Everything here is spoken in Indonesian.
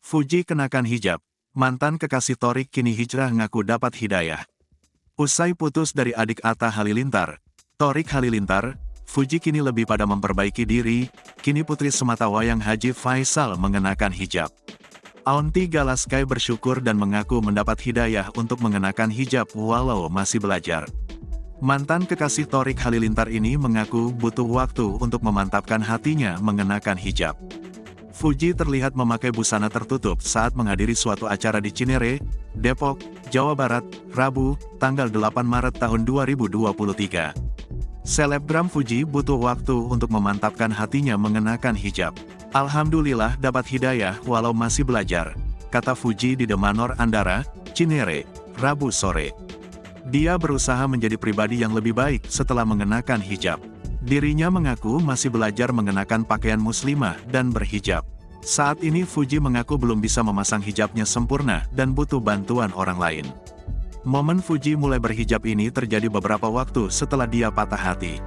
Fuji kenakan hijab. Mantan kekasih Thorik kini hijrah ngaku dapat hidayah. Usai putus dari adik Atta Halilintar, Thorik Halilintar, Fuji kini lebih pada memperbaiki diri. Kini putri sematawayang Haji Faisal mengenakan hijab. Aunty Galaskai bersyukur dan mengaku mendapat hidayah untuk mengenakan hijab walau masih belajar. Mantan kekasih Thorik Halilintar ini mengaku butuh waktu untuk memantapkan hatinya mengenakan hijab. Fuji terlihat memakai busana tertutup saat menghadiri suatu acara di Cinere, Depok, Jawa Barat, Rabu, tanggal 8 Maret tahun 2023. Selebgram Fuji butuh waktu untuk memantapkan hatinya mengenakan hijab. Alhamdulillah dapat hidayah walau masih belajar, kata Fuji di The Manor Andara, Cinere, Rabu sore. Dia berusaha menjadi pribadi yang lebih baik setelah mengenakan hijab. Dirinya mengaku masih belajar mengenakan pakaian muslimah dan berhijab. Saat ini Fuji mengaku belum bisa memasang hijabnya sempurna dan butuh bantuan orang lain. Momen Fuji mulai berhijab ini terjadi beberapa waktu setelah dia patah hati.